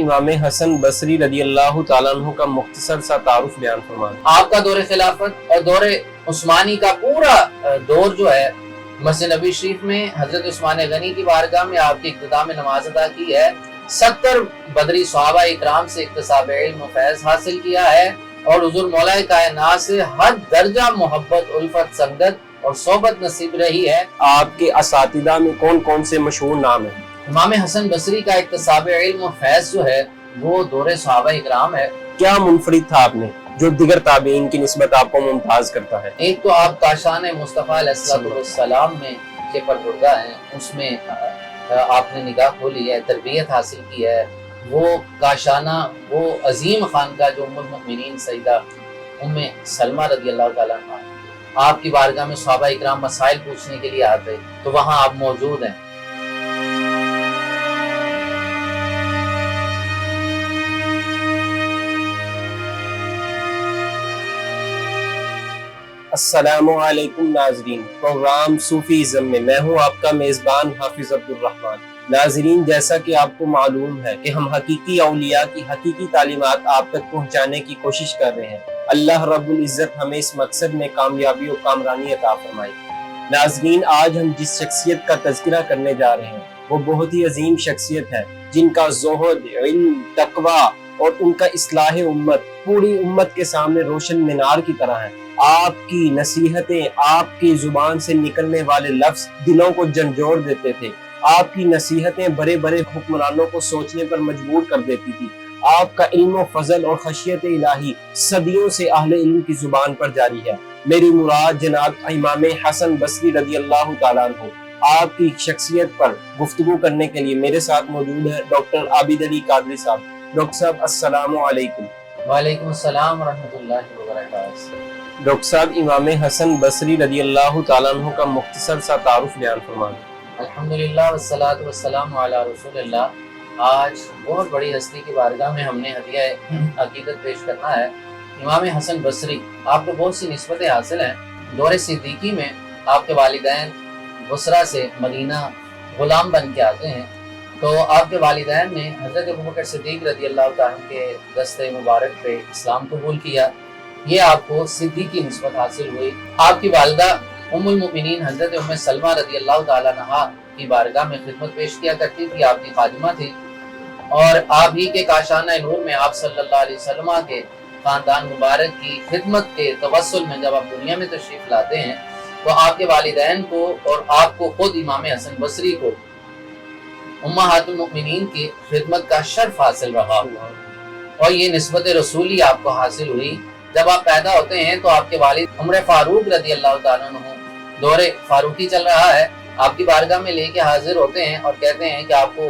امام حسن بصری رضی اللہ تعالیٰ عنہ کا مختصر سا تعارف بیان فرمائیں۔ آپ کا دور خلافت اور دور عثمانی کا پورا دور جو ہے مسجد نبی شریف میں حضرت عثمان غنی کی بارگاہ میں آپ کی اقتداء میں نماز ادا کی ہے، 70 بدری صحابہ اکرام سے اکتساب علم و فیض حاصل کیا ہے، اور حضور مولا کائنات سے ہر درجہ محبت، الفت، سنگت اور صحبت نصیب رہی ہے۔ آپ کے اساتذہ میں کون کون سے مشہور نام ہیں؟ امام حسن بصری کا اکتساب علم و فیض جو ہے وہ دور صحابہ اکرام ہے۔ کیا منفرد تھا آپ نے جو دیگر تابعین کی نسبت آپ کو ممتاز کرتا ہے؟ ایک تو آپ کاشان مصطفیٰ علیہ السلام میں کے پربردہ ہیں، اس میں آپ نے نگاہ کھولی ہے، تربیت حاصل کی ہے۔ وہ کاشانہ، وہ عظیم خانقاہ جو ام المؤمنین سیدہ ام سلمہ رضی اللہ تعالیٰ عنہ، آپ کی بارگاہ میں صحابہ اکرام مسائل پوچھنے کے لیے آتے تو وہاں آپ موجود ہیں۔ السلام علیکم ناظرین، پروگرام صوفی ازم میں میں ہوں آپ کا میزبان حافظ عبدالرحمن۔ ناظرین، جیسا کہ آپ کو معلوم ہے کہ ہم حقیقی اولیاء کی حقیقی تعلیمات آپ تک پہنچانے کی کوشش کر رہے ہیں۔ اللہ رب العزت ہمیں اس مقصد میں کامیابی و کامرانی عطا فرمائے۔ ناظرین، آج ہم جس شخصیت کا تذکرہ کرنے جا رہے ہیں وہ بہت ہی عظیم شخصیت ہے، جن کا زہد، علم، تقوی اور ان کا اصلاح امت پوری امت کے سامنے روشن مینار کی طرح ہے۔ آپ کی نصیحتیں، آپ کی زبان سے نکلنے والے لفظ دلوں کو جھنجھوڑ دیتے تھے۔ آپ کی نصیحتیں بڑے بڑے حکمرانوں کو سوچنے پر مجبور کر دیتی تھی۔ آپ کا علم و فضل اور خشیت الہی صدیوں سے اہل علم کی زبان پر جاری ہے۔ میری مراد جناب امام حسن بصری رضی اللہ تعالیٰ عنہ۔ آپ کی شخصیت پر گفتگو کرنے کے لیے میرے ساتھ موجود ہے ڈاکٹر عابد علی قادری صاحب۔ ڈاکٹر صاحب السلام علیکم۔ وعلیکم السلام ورحمۃ اللہ وبرکاتہ۔ ڈاکٹر صاحب، امام حسن بصری رضی اللہ تعالیٰ عنہ کا مختصر سا تعارف بیان فرمائیں۔ الحمدللہ والصلاۃ والسلام علی رسول اللہ۔ آج بہت بڑی ہستی کی بارگاہ میں ہم نے ہدیہ عقیدت پیش کرنا ہے۔ امام حسن بصری، آپ کو بہت سی نسبتیں حاصل ہیں۔ دور صدیقی میں آپ کے والدین بصرہ سے مدینہ غلام بن کے آتے ہیں، تو آپ کے والدین نے حضرت ابوبکر صدیق رضی اللہ تعالیٰ کے دستے مبارک پہ اسلام قبول کیا۔ یہ آپ کو صدیقی نسبت حاصل ہوئی۔ آپ کی والدہ ام المؤمنین حضرت ام سلمہ رضی اللہ تعالیٰ عنہا کی بارگاہ میں خدمت پیش کیا کرتی تھی، آپ کی خادمہ تھی، اور آپ ہی کے کاشانہ نور میں آپ صلی اللہ علیہ وسلم کے خاندان مبارک کی خدمت کے توسل میں جب آپ دنیا میں تشریف لاتے ہیں تو آپ کے والدین کو اور آپ کو خود امام حسن بصری کو امہات المؤمنین کی خدمت کا شرف حاصل رہا، اور یہ نسبت رسولی آپ کو حاصل ہوئی۔ جب آپ پیدا ہوتے ہیں تو آپ کے والد عمر فاروق رضی اللہ تعالیٰ عنہ، دور فاروقی چل رہا ہے، آپ کی بارگاہ میں لے کے حاضر ہوتے ہیں اور کہتے ہیں کہ آپ کو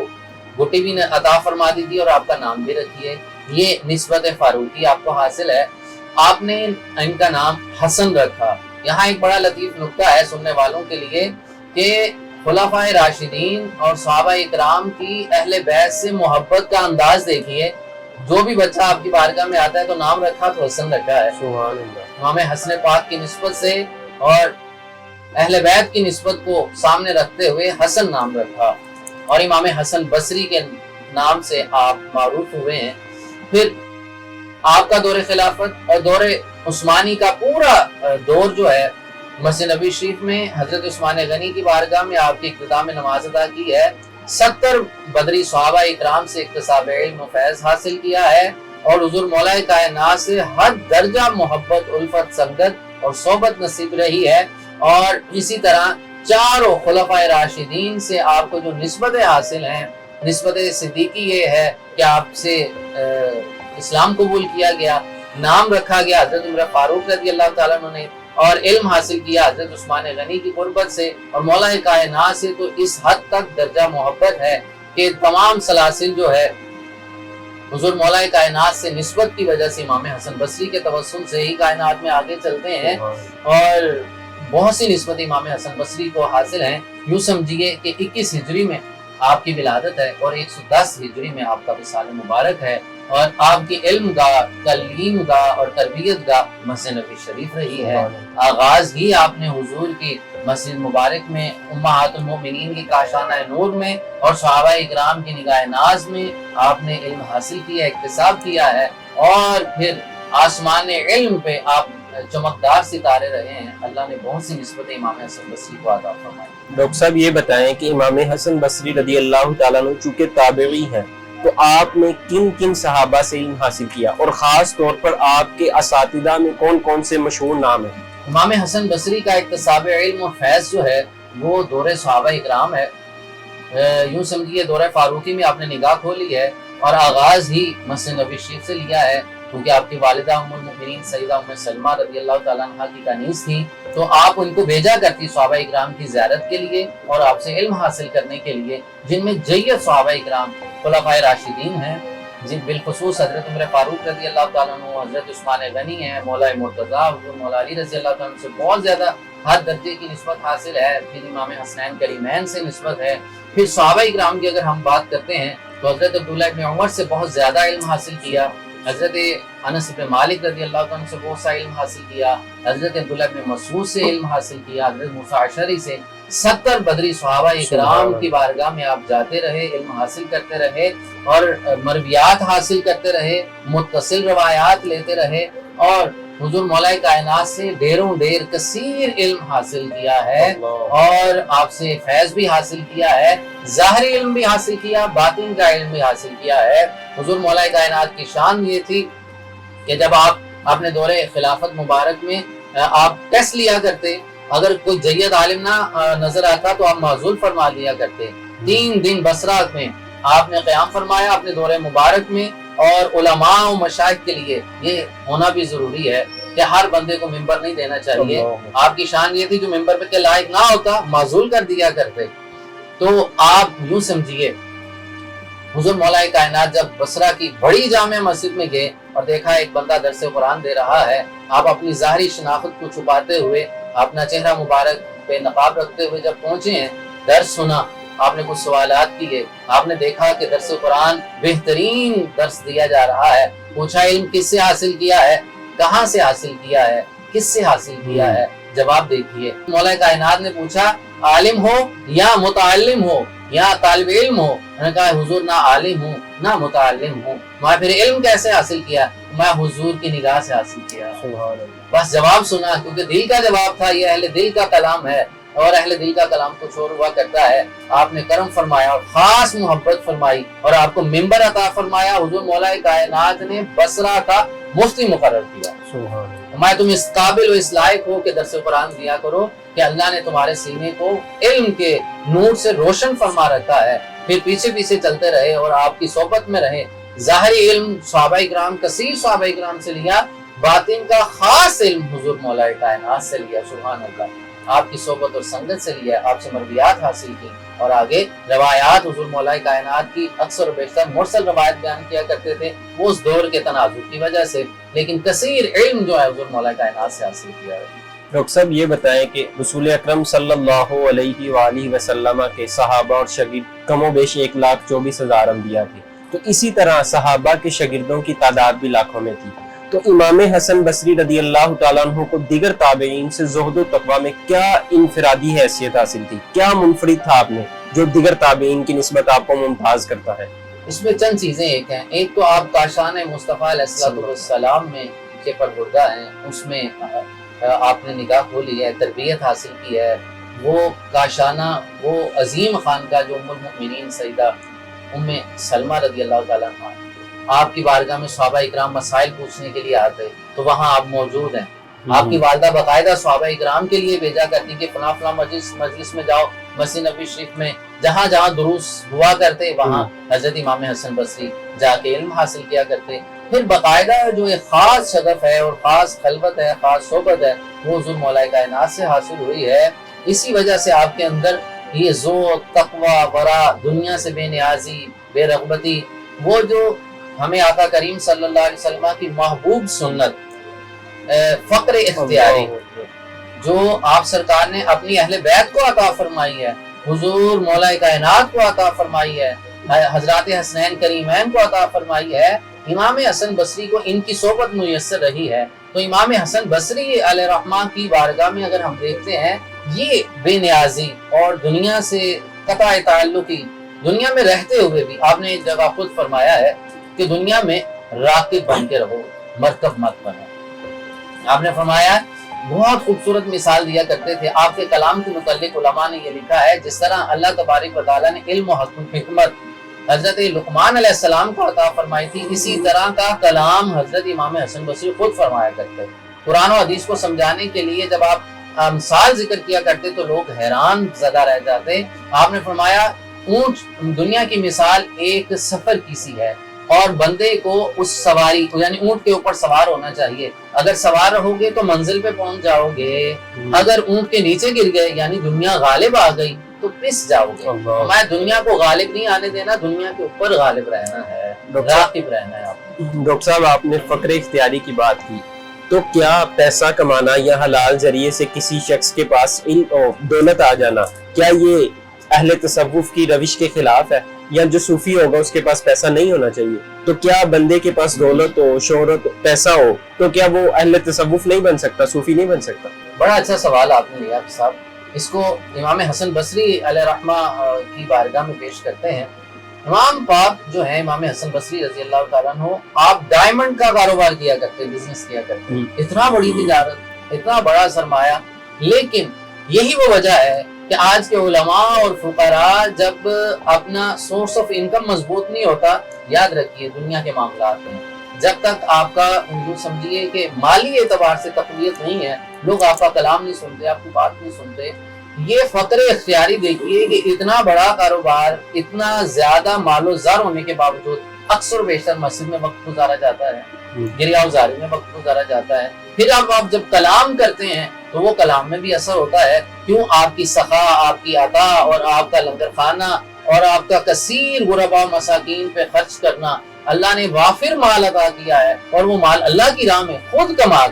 گھٹی بھی عطا فرما دیجیے اور آپ کا نام بھی رکھیے۔ یہ نسبت فاروقی آپ کو حاصل ہے۔ آپ نے ان کا نام حسن رکھا۔ یہاں ایک بڑا لطیف نکتہ ہے سننے والوں کے لیے کہ خلفائے راشدین اور صحابہ اکرام کی اہل بیت سے محبت کا انداز دیکھیے۔ جو بھی بچہ آپ کی بارگاہ میں آتا ہے تو نام رکھا تو حسن رکھا ہے۔ سبحان اللہ۔ امام حسن پاک کی نسبت سے اور اہل بیت کی نسبت کو سامنے رکھتے ہوئے حسن نام رکھا، اور امام حسن بصری کے نام سے آپ معروف ہوئے ہیں۔ پھر آپ کا دور خلافت اور دور عثمانی کا پورا دور جو ہے مسجد نبی شریف میں حضرت عثمان غنی کی بارگاہ میں آپ کی اقتداء میں نماز ادا کی ہے، 70 بدری صحابہ اکرام سے اکتساب علم و فیض حاصل کیا ہے، اور حضور مولا کائنات سے ہر درجہ محبت، الفت، سنگت اور صحبت نصیب رہی ہے۔ اور اسی طرح چاروں خلفائے راشدین سے آپ کو جو نسبتیں حاصل ہیں، نسبت صدیقی یہ ہے کہ آپ سے اسلام قبول کیا گیا، نام رکھا گیا حضرت عمر فاروق رضی اللہ تعالیٰ عنہ نے، اور علم حاصل کیا حضرت عثمان غنی کی قربت سے اور مولا کائنات سے، تو اس حد تک درجہ محبت ہے کہ تمام سلاسل جو ہے حضور مولا کائنات سے نسبت کی وجہ سے امام حسن بصری کے توسل سے ہی کائنات میں آگے چلتے ہیں، اور بہت سی نسبت امام حسن بصری کو حاصل ہیں۔ یوں سمجھیے کہ 21 ہجری میں آپ کی ولادت ہے اور 110 ہجری میں آپ کا وصال مبارک ہے، اور آپ کی علم گاہ، تعلیم گاہ اور تربیت گاہ مسجد نبی شریف رہی ہے۔ آغاز ہی آپ نے حضور کی مسجد مبارک میں، امہات المومنین کی کاشانہ نور میں اور صحابہ اکرام کی نگاہ ناز میں آپ نے علم حاصل کیا، اکتساب کیا ہے، اور پھر آسمان علم پہ آپ چمکدار ستارے رہے ہیں۔ اللہ نے بہت سی نسبتیں امام حسن بصری کو عطا فرمائی۔ ڈاکٹر صاحب یہ بتائیں کہ امام حسن بصری رضی اللہ تعالیٰ عنہ چونکہ تابعی ہیں، تو آپ نے کن کن صحابہ سے علم حاصل کیا، اور خاص طور پر آپ کے اساتذہ میں کون کون سے مشہور نام ہیں؟ امام حسن بصری کا اکتساب علم و فیض جو ہے وہ دور صحابہ اکرام ہے۔ یوں سمجھیے دور فاروقی میں آپ نے نگاہ کھولی ہے، اور آغاز ہی مسجد نبی شریف سے لیا ہے، کیونکہ آپ کی والدہ ام المؤمنین سیدہ ام سلمہ رضی اللہ تعالیٰ عنہ کی کنیز تھیں، تو آپ ان کو بھیجا کرتی صحابہ اکرام کی زیارت کے لیے اور آپ سے علم حاصل کرنے کے لیے، جن میں جید صحابہ اکرام خلفائے راشدین ہیں، جن بالخصوص حضرت عمر فاروق رضی اللہ تعالیٰ عنہ، حضرت عثمان غنی ہیں، مولا مرتضیٰ، حضور مولا علی رضی اللہ تعالیٰ عنہ سے بہت زیادہ ہر درجے کی نسبت حاصل ہے، پھر امام حسنین کریمین سے نسبت ہے۔ پھر صحابہ اکرام کی اگر ہم بات کرتے ہیں تو حضرت عبداللہ ابن عمر سے بہت زیادہ علم حاصل کیا، حضرت انس بن مالک رضی اللہ عنہ سے بہت سا علم حاصل کیا، حضرت عبداللہ بن مسعود سے علم حاصل کیا، حضرت موسیٰ اشعری سے، 70 بدری صحابہ اکرام کی بارگاہ میں آپ جاتے رہے، علم حاصل کرتے رہے اور مرویات حاصل کرتے رہے، متصل روایات لیتے رہے، اور حضور مولا کائنات سے ڈیروں ڈیر کثیر علم حاصل کیا ہے، اور آپ سے فیض بھی حاصل کیا ہے، ظاہری علم بھی حاصل کیا، باطن کا علم بھی حاصل کیا ہے۔ حضور مولا کائنات کی شان یہ تھی کہ جب آپ اپنے دور خلافت مبارک میں آپ ٹیسٹ لیا کرتے، اگر کوئی جید عالم نہ نظر آتا تو آپ معزول فرما لیا کرتے۔ 3 دن بصرہ میں آپ نے قیام فرمایا اپنے دور مبارک میں، اور علماء و مشائخ کے لیے یہ ہونا بھی ضروری ہے کہ ہر بندے کو ممبر نہیں دینا چاہیے۔ آپ کی شان یہ تھی جو ممبر پہ کے لائق نہ ہوتا معزول کر دیا کرتے۔ تو آپ یوں سمجھیے حضور مولا کائنات جب بصرہ کی بڑی جامع مسجد میں گئے اور دیکھا ایک بندہ درس قرآن دے رہا ہے، آپ اپنی ظاہری شناخت کو چھپاتے ہوئے، اپنا چہرہ مبارک پہ نقاب رکھتے ہوئے جب پہنچے ہیں، درس سنا، آپ نے کچھ سوالات کیے، آپ نے دیکھا کہ درس قرآن بہترین درس دیا جا رہا ہے، پوچھا علم کس سے حاصل کیا ہے، کہاں سے حاصل کیا ہے، کس سے حاصل کیا ہے، جواب دیکھیے۔ مولا کائنات نے پوچھا عالم ہو یا متعلم ہو یا طالب علم ہو؟ میں نے کہا حضور نہ عالم ہوں نہ متعلم ہوں۔ میں پھر علم کیسے حاصل کیا؟ میں حضور کی نگاہ سے حاصل کیا۔ بس جواب سنا، کیونکہ دل کا جواب تھا، یہ اہل دل کا کلام ہے، اور اہل دل کا کلام کچھ اور ہوا کرتا ہے۔ آپ نے کرم فرمایا اور خاص محبت فرمائی اور آپ کو ممبر عطا فرمایا۔ حضور مولا کائنات نے بصرہ کا مفتی مقرر کیا۔ میں تم اس قابل و اس لائق ہو کہ درس قرآن دیا کرو، کہ اللہ نے تمہارے سینے کو علم کے نور سے روشن فرما رکھا ہے۔ پھر پیچھے پیچھے چلتے رہے اور آپ کی صحبت میں رہے۔ ظاہری علم صحابہ اکرام، کثیر صحابہ اکرام سے لیا، باطن کا خاص علم حضور مولا کائنات سے لیا۔ سبحان اللہ، آپ کی صحبت اور سنگت سے لیا، آپ سے مرویات حاصل کی، اور آگے روایات حضور مولا کائنات کی اکثر و بیشتر مرسل روایت بیان کیا کرتے تھے، وہ اس دور کے تناظر کی وجہ سے، لیکن کثیر علم جو ہے حضور مولا کائنات سے حاصل کیا ہے۔ ڈاکٹر صاحب یہ بتائیں کہ رسول اکرم صلی اللہ علیہ وآلہ وسلم کے صحابہ اور شاگرد کم و بیش 1,24,000 انبیاء تھے، تو اسی طرح صحابہ کے شاگردوں کی تعداد بھی لاکھوں میں تھی۔ تو امام حسن بصری رضی اللہ تعالیٰ عنہ کو دیگر تابعین سے زہد و تقویٰ میں کیا انفرادی حیثیت حاصل تھی؟ کیا منفرد تھا آپ نے جو دیگر تابعین کی نسبت آپ کو ممتاز کرتا ہے؟ اس میں چند چیزیں ایک ہیں۔ ایک تو آپ کاشان مصطفیٰ علیہ السلام میں کے پروردہ ہیں، اس میں آپ نے نگاہ کھولی ہے، تربیت حاصل کی ہے۔ وہ کاشانہ، وہ عظیم خانقاہ جو ام المؤمنین سیدہ ام سلمہ رضی اللہ تعالیٰ عنہ، آپ کی بارگاہ میں صحابہ اکرام مسائل پوچھنے کے لیے آتے، تو وہاں آپ موجود ہیں۔ آپ کی والدہ باقاعدہ صحابہ اکرام کے لیے بھیجا کرتی کہ فلاں فلاں مجلس میں جاؤ، مسجد نبی شریف میں جہاں جہاں دروس ہوا کرتے وہاں حضرت امام حسن بصری جا کے علم حاصل کیا کرتے۔ پھر باقاعدہ جو ایک خاص شغف ہے اور خاص خلوت ہے، خاص صحبت ہے، وہ حضور مولا کائنات سے حاصل ہوئی ہے۔ اسی وجہ سے آپ کے اندر یہ زہد، تقوی، ورع، دنیا سے بے نیازی، بے رغبتی، وہ جو ہمیں آقا کریم صلی اللہ علیہ وسلم کی محبوب سنت، فقر اختیاری، جو آپ سرکار نے اپنی اہل بیت کو عطا فرمائی ہے، حضور مولا کائنات کو عطا فرمائی ہے، حضرات حسنین کریمین کو عطا فرمائی ہے، امام حسن بصری کو ان کی صحبت میسر رہی ہے۔ تو امام حسن بصری علیہ رحمہ کی بارگاہ میں اگر ہم دیکھتے ہیں، یہ بے نیازی اور دنیا سے قطع تعلقی، دنیا میں رہتے ہوئے بھی آپ نے ایک جگہ خود فرمایا ہے کہ دنیا میں راکب بن کے رہو، مرکب مت بنو۔ آپ نے فرمایا بہت خوبصورت مثال دیا کرتے تھے، آپ کے کلام کے متعلق علماء نے یہ لکھا ہے جس طرح اللہ تبارک و تعالیٰ نے علم و حکمت حضرت لقمان علیہ السلام کو عطا فرمائی تھی، اسی طرح کا کلام حضرت امام حسن بصری خود فرمایا کرتے۔ قرآن و حدیث کو سمجھانے کے لیے جب آپ مثال ذکر کیا کرتے تو لوگ حیران زدہ رہ جاتے۔ آپ نے فرمایا اونٹ دنیا کی مثال ایک سفر کی سی ہے، اور بندے کو اس سواری یعنی اونٹ کے اوپر سوار ہونا چاہیے، اگر سوار رہو گے تو منزل پہ پہنچ جاؤ گے، اگر اونٹ کے نیچے گر گئے یعنی دنیا غالب آ گئی تو پس جاؤ گے۔ ہمارے دنیا کو غالب نہیں آنے دینا، دنیا کے اوپر غالب رہنا ہے، راقب رہنا ہے۔ ڈاکٹر صاحب آپ نے فقر اختیاری کی بات کی، تو کیا پیسہ کمانا یا حلال ذریعے سے کسی شخص کے پاس دولت آ جانا، کیا یہ اہل تصوف کی روش کے خلاف ہے؟ یا جو صوفی ہوگا اس کے پاس پیسہ نہیں ہونا چاہیے، تو کیا بندے کے پاس دولت ہو، شہرت، پیسہ ہو تو کیا وہ اہل تصوف نہیں بن سکتا، صوفی نہیں بن سکتا؟ بڑا اچھا سوال آپ نے لیا صاحب، اس کو امام حسن بصری علیہ رحمہ کی بارگاہ میں پیش کرتے ہیں۔ امام پاک جو ہے امام حسن بصری رضی اللہ تعالیٰ عنہ، آپ ڈائمنڈ کا کاروبار کیا کرتے، بزنس کیا کرتے، اتنا بڑی تجارت، اتنا بڑا سرمایہ، لیکن یہی وہ وجہ ہے کہ آج کے علماء اور فقراء جب اپنا سورس آف انکم مضبوط نہیں ہوتا، یاد رکھیے دنیا کے معاملات میں جب تک آپ کا یوں سمجھیے کہ مالی اعتبار سے تقویت نہیں ہے، لوگ آپ کا کلام نہیں سنتے، آپ کی بات نہیں سنتے۔ یہ فقر اختیاری دیکھیے کہ اتنا بڑا کاروبار، اتنا زیادہ مال و زر ہونے کے باوجود اکثر و بیشتر مسجد میں وقت گزارا جاتا ہے، گریہ وزاری میں وقت گزارا جاتا ہے۔ پھر اب آپ جب کلام کرتے ہیں تو وہ کلام میں بھی اثر ہوتا ہے، کیوں؟ آپ کی سخا، آپ کی عطا اور آپ کا لنگر خانہ اور آپ کا کثیر غرباء مساکین پہ خرچ کرنا، اللہ نے وافر مال عطا کیا ہے، اور وہ مال اللہ کی راہ میں خود کما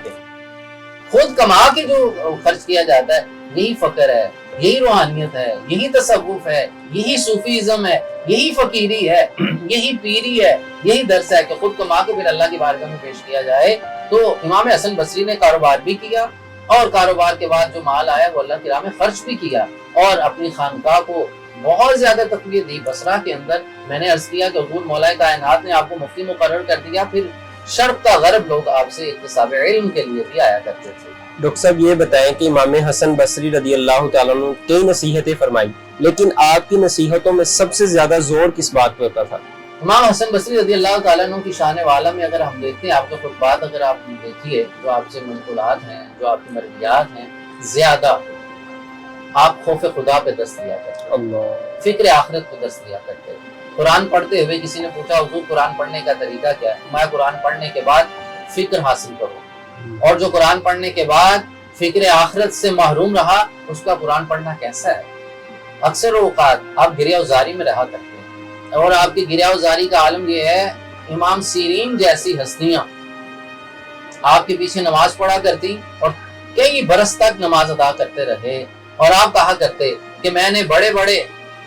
کے جو خرچ کیا جاتا ہے، یہی فقر ہے، یہی روحانیت ہے، یہی تصوف ہے، یہی صوفیزم ہے، یہی فقیری ہے، یہی پیری ہے، یہی درس ہے کہ خود کما کے پھر اللہ کی بارگاہ میں پیش کیا جائے۔ تو امام حسن بصری نے کاروبار بھی کیا، اور کاروبار کے بعد جو مال آیا وہ اللہ کی راہ میں خرچ بھی کیا، اور اپنی خانقاہ کو بہت زیادہ تقویت دی۔ بصرہ کے اندر میں نے عرض کیا کہ حضور مولا کائنات نے آپ کو مفتی مقرر کر دیا، پھر شرق کا غرب لوگ آپ سے اکتساب علم کے لیے بھی آیا کرتے تھے۔ ڈاکٹر صاحب یہ بتائیں کہ امام حسن بصری رضی اللہ تعالیٰ عنہ کئی نصیحتیں فرمائی، لیکن آپ کی نصیحتوں میں سب سے زیادہ زور کس بات پہ ہوتا تھا؟ امام حسن بصری رضی اللہ تعالیٰ عنہ کی شان والا میں اگر ہم دیکھتے ہیں، آپ کے خطبات اگر آپ دیکھیے جو آپ سے منقولات ہیں، جو آپ کی مرویات ہیں، زیادہ آپ خوف خدا پہ دست دیا کرتے، اللہ، فکر آخرت پہ دست دیا کرتے۔ قرآن پڑھتے ہوئے کسی نے پوچھا حضور قرآن پڑھنے کا طریقہ کیا ہے؟ میں قرآن پڑھنے کے بعد فکر حاصل کروں، اور جو قرآن پڑھنے کے بعد فکر آخرت سے محروم رہا اس کا قرآن پڑھنا کیسا ہے؟ اکثر اوقات آپ گریہ وزاری میں رہا کرتے ہیں، اور آپ کی گریہ وزاری کا عالم یہ ہے، امام سیرین جیسی ہستیاں آپ کے پیچھے نماز پڑھا کرتی اور کئی برس تک نماز ادا کرتے رہے، اور آپ کہا کرتے کہ میں نے بڑے بڑے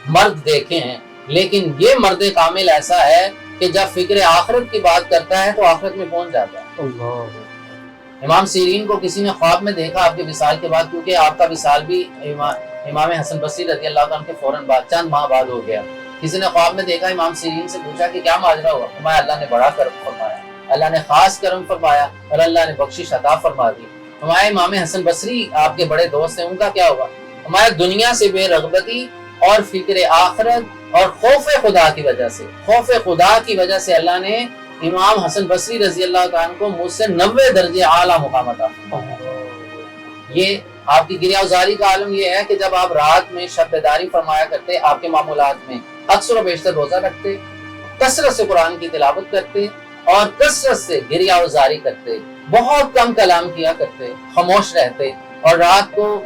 مرد دیکھے ہیں، لیکن یہ مرد کامل ایسا ہے کہ جب فکر آخرت کی بات کرتا ہے تو آخرت میں پہنچ جاتا ہے۔ امام سیرین کو کسی نے خواب میں دیکھا آپ کے وصال کے بعد، کیونکہ آپ کا وصال بھی امام حسن بصری رضی اللہ عنہ کے فوراً بعد چند ماہ بعد ہو گیا۔ کسی نے خواب میں دیکھا، امام سیرین سے پوچھا کہ کیا ماجرا ہوا؟ فرمایا اللہ نے بڑا کرم فرمایا، اللہ نے خاص کرم فرمایا، اور اللہ نے بخشش عطا فرما دی۔ فرمایا امام حسن بصری آپ کے بڑے دوست ہیں، ان کا کیا ہوا؟ فرمایا دنیا سے بے رغبتی اور فکر آخرت اور خوف خدا کی وجہ سے اللہ نے امام حسن بصری رضی اللہ عنہ کو مجھ سے 90 درجے اعلیٰ مقام عطا فرمایا۔ یہ آپ کی گریہ وزاری کا عالم یہ ہے کہ جب آپ رات میں شب بیداری فرمایا کرتے، آپ کے معمولات میں اکثر و بیشتر روزہ رکھتے، کثرت سے قرآن کی تلاوت کرتے، اور کثرت سے گریہ وزاری کرتے، بہت کم کلام کیا کرتے، خاموش رہتے، اور رات کو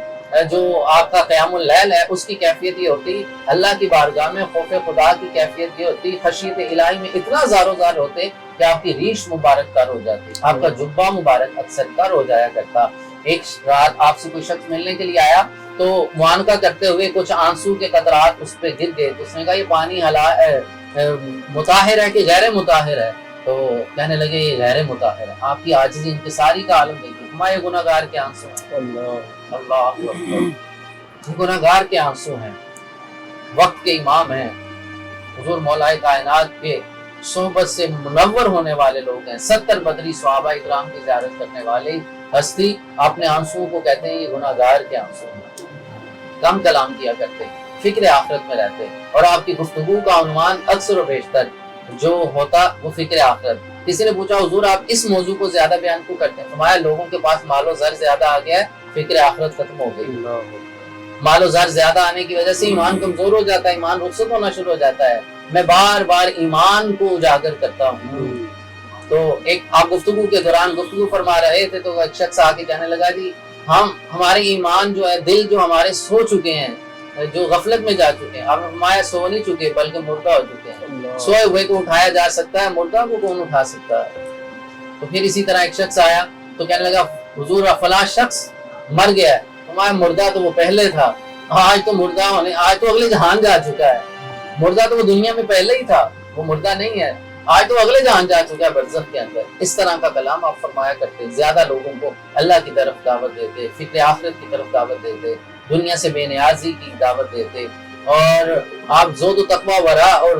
جو آپ کا قیام اللیل ہے اس کی کیفیت یہ ہوتی، اللہ کی بارگاہ میں خوف خدا کی کیفیت یہ ہوتی، خشیت الہی میں اتنا زار و زار ہوتے کہ آپ کی ریش مبارک تر ہو جاتی، آپ کا جبہ مبارک اکثر تر ہو جایا کرتا۔ ایک رات آپ سے کوئی شخص ملنے کے لیے آیا تو معانقہ کرتے ہوئے کچھ آنسو کے قطرات اس پہ گر گئے، تو اس نے کہا یہ پانی مطہر ہے کہ غیر مطہر ہے؟ تو کہنے لگے یہ غیر مطہر ہے۔ آپ کی عاجزی انکساری کا عالم دیکھیے، ہمارے گناہگار کے آنسو ہیں، اللہ اکبر، گناہگار کے آنسو ہیں، وقت کے امام ہیں، حضور مولا کائنات کے صحبت سے منور ہونے والے لوگ ہیں، 70 بدری صحابہ اکرام کی زیارت کرنے والے ہستی اپنے آنسوؤں کو کہتے ہیں یہ گناہگار کے آنسو ہیں۔ کم کلام کیا کرتے، فکر آخرت میں رہتے، اور آپ کی گفتگو کا عنوان اکثر و بیشتر جو ہوتا وہ فکر آخرت۔ کسی نے پوچھا حضور آپ اس موضوع کو زیادہ بیان کیوں کرتے ہیں؟ فرمایا لوگوں کے پاس مال و زر زیادہ آ گیا ہے، فکر آخرت ختم ہو گئی۔ مال و زر زیادہ آنے کی وجہ سے ایمان کمزور ہو جاتا ہے، ایمان رخصت ہونا شروع ہو جاتا ہے۔ میں بار بار ایمان کو اجاگر کرتا ہوں۔ تو ایک آپ گفتگو کے دوران گفتگو فرما رہے تھے تو ایک شخص آ کے کہنے لگا جی ہمارے ایمان جو ہے، دل جو ہمارے سو چکے ہیں، جو غفلت میں جا چکے ہیں، اب ہمارے سو نہیں چکے بلکہ مردہ ہو چکے ہیں۔ سوئے ہوئے کو اٹھایا جا سکتا ہے، مردہ کو کون اٹھا سکتا ہے؟ تو پھر اسی طرح ایک شخص آیا تو کہنے لگا حضور فلاں شخص مر گیا ہے، ہمارا مردہ تو وہ پہلے تھا، آج تو مردہ ہونے، آج تو اگلے جہان جا چکا ہے۔ مردہ تو وہ دنیا میں پہلے ہی تھا، وہ مردہ نہیں ہے، آج تو اگلے جہان جا چکا ہے برزخ کے اندر۔ اس طرح کا کلام آپ فرمایا کرتے، زیادہ لوگوں کو اللہ کی طرف دعوت دیتے، فکر آخرت کی طرف دعوت دیتے، دنیا سے بے نیازی کی دعوت دیتے، اور آپ زہد و تقویٰ ورع اور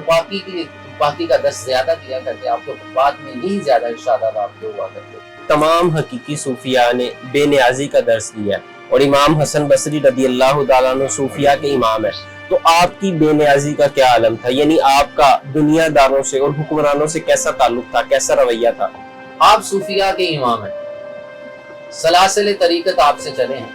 پاکی کا درس زیادہ کیا کرتے۔ آپ کے خطبات میں یہی زیادہ ارشادات آپ کے ہوا کرتے۔ تمام حقیقی صوفیاء نے بے نیازی کا درس دیا، اور امام حسن بصری رضی اللہ تعالیٰ عنہ صوفیاء کے امام ہے، تو آپ کی بے نیازی کا کیا عالم تھا؟ یعنی آپ کا دنیا داروں سے اور حکمرانوں سے کیسا تعلق تھا، کیسا رویہ تھا؟ آپ صوفیاء کے امام ہیں، سلاسل طریقت آپ سے چلے ہیں،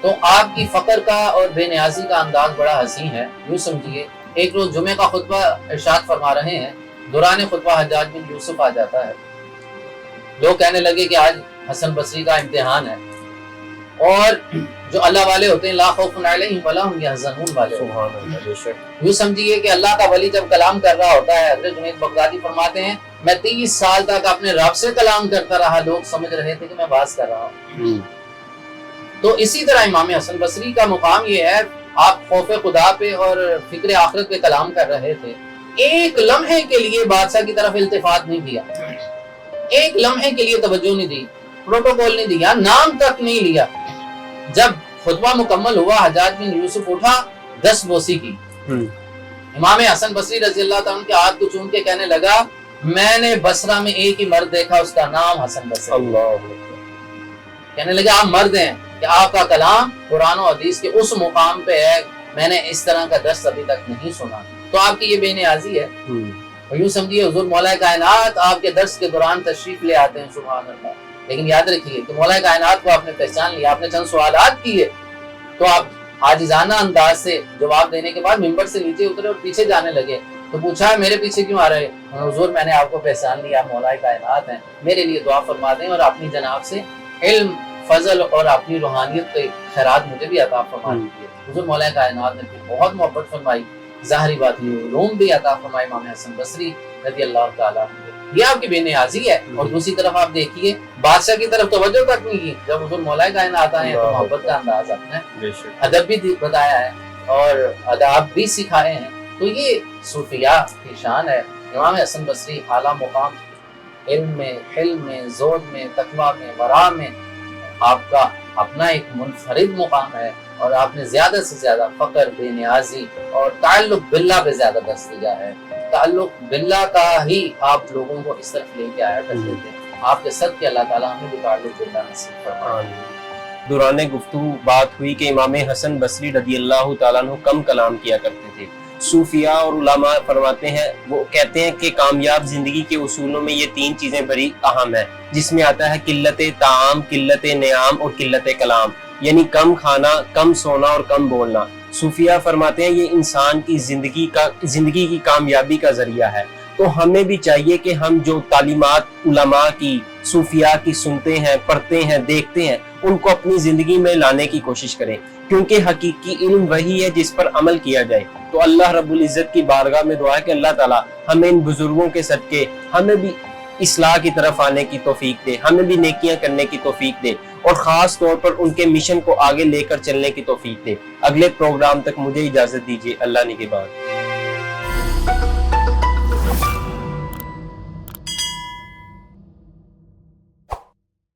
تو آپ کی فقر کا اور بے نیازی کا انداز بڑا حسین ہے۔ یوں سمجھیے ایک روز جمعہ کا خطبہ ارشاد فرما رہے ہیں، دوران خطبہ حجاج بن یوسف آ جاتا ہے، لوگ کہنے لگے کہ آج حسن بصری کا امتحان ہے، اور جو اللہ والے ہوتے ہیں لا خوف علیہم ولا هم يحزنون والے، سبحان اللہ، بے شک۔ یوں سمجھیے کہ اللہ کا ولی جب کلام کر رہا ہوتا ہے، حضرت جنید بغدادی فرماتے ہیں میں 30 سال تک اپنے رب سے کلام کرتا رہا، لوگ سمجھ رہے تھے کہ میں بات کر رہا ہوں۔ تو اسی طرح امام حسن بصری کا مقام یہ ہے، آپ خوف خدا پہ اور فکر آخرت پہ کلام کر رہے تھے، ایک لمحے کے لیے بادشاہ کی طرف التفات نہیں کیا، ایک لمحے کے لیے توجہ نہیں دی، پروٹوکول نہیں دیا، نام تک نہیں لیا۔ جب خطبہ مکمل ہوا حجاج بن یوسف اٹھا، دست بوسی کی، امام حسن بصری رضی اللہ تعالیٰ عنہ کے ہاتھ کو چوم کے کہنے لگا میں نے بصرہ میں ایک ہی مرد دیکھا، اس کا نام حسن بصری۔ اللہ کہنے لگا آپ مرد ہیں کہ آپ کا کلام قرآن و حدیث کے اس مقام پہ ہے، میں نے اس طرح کا درس ابھی تک نہیں سنا۔ تو آپ کی یہ بے نیازی ہے، اور یوں سمجھیے حضور مولا کائنات آپ کے درس کے دوران تشریف لے آتے ہیں، سبحان اللہ۔ لیکن یاد رکھیے کہ مولا کائنات کو آپ نے پہچان لیا، آپ نے چند سوالات کیے تو آپ عاجزانہ انداز سے جواب دینے کے بعد ممبر سے نیچے اترے اور پیچھے جانے لگے، تو پوچھا میرے پیچھے کیوں آ رہے؟ حضور میں نے آپ کو پہچان لیا، مولا کائنات ہیں، میرے لیے دعا فرما دیں اور اپنی جناب سے علم، فضل اور اپنی روحانیت کے خیرات مجھے بھی عطا فرما دیجیے۔ حضور مولا کائنات نے پھر بہت محبت فرمائی، ظاہری بات یہ علوم بھی عطا فرمائے امام حسن بصری رضی اللہ تعالیٰ عنہ۔ یہ آپ کی بے نیازی ہے، اور دوسری طرف آپ دیکھیے بادشاہ کی طرف توجہ تک نہیں کی، جب حضور مولا کائنات آئے ہیں تو محبت کا انداز اپنا ادب بھی بتایا ہے اور آداب بھی سکھائے ہیں۔ تو یہ صوفیاء کی شان ہے۔ امام حسن بصری اعلیٰ مقام علم میں، حلم میں، زہد میں، تقویٰ میں، ورع میں آپ کا اپنا ایک منفرد مقام ہے، اور آپ نے زیادہ سے زیادہ فقر، بے نیازی اور تعلق باللہ پہ زیادہ درس دیا ہے۔ تعلق باللہ کا ہی آپ لوگوں کو اس طرف لے کے آیا کرتے تھے۔ آپ کے صدقے اللہ تعالیٰ ہمیں بھی تعلق باللہ نصیب فرمائے۔ دوران گفتگو بات ہوئی کہ امام حسن بصری رضی اللہ تعالیٰ عنہ کم کلام کیا کرتے تھے۔ صوفیاء اور علماء فرماتے ہیں، وہ کہتے ہیں کہ کامیاب زندگی کے اصولوں میں یہ 3 چیزیں بڑی اہم ہیں، جس میں آتا ہے قلت طعام، قلت نیام اور قلت کلام، یعنی کم کھانا، کم سونا اور کم بولنا۔ صوفیاء فرماتے ہیں یہ انسان کی زندگی کی کامیابی کا ذریعہ ہے۔ تو ہمیں بھی چاہیے کہ ہم جو تعلیمات علماء کی، صوفیاء کی سنتے ہیں، پڑھتے ہیں، دیکھتے ہیں، ان کو اپنی زندگی میں لانے کی کوشش کریں، کیونکہ حقیقی علم وہی ہے جس پر عمل کیا جائے۔ تو اللہ رب العزت کی بارگاہ میں دعا ہے کہ اللہ تعالیٰ ہمیں ان بزرگوں کے صدقے ہمیں بھی اصلاح کی طرف آنے کی توفیق دے، ہمیں بھی نیکیاں کرنے کی توفیق دے، اور خاص طور پر ان کے مشن کو آگے لے کر چلنے کی توفیق دے۔ اگلے پروگرام تک مجھے اجازت دیجیے، اللہ نگہبان۔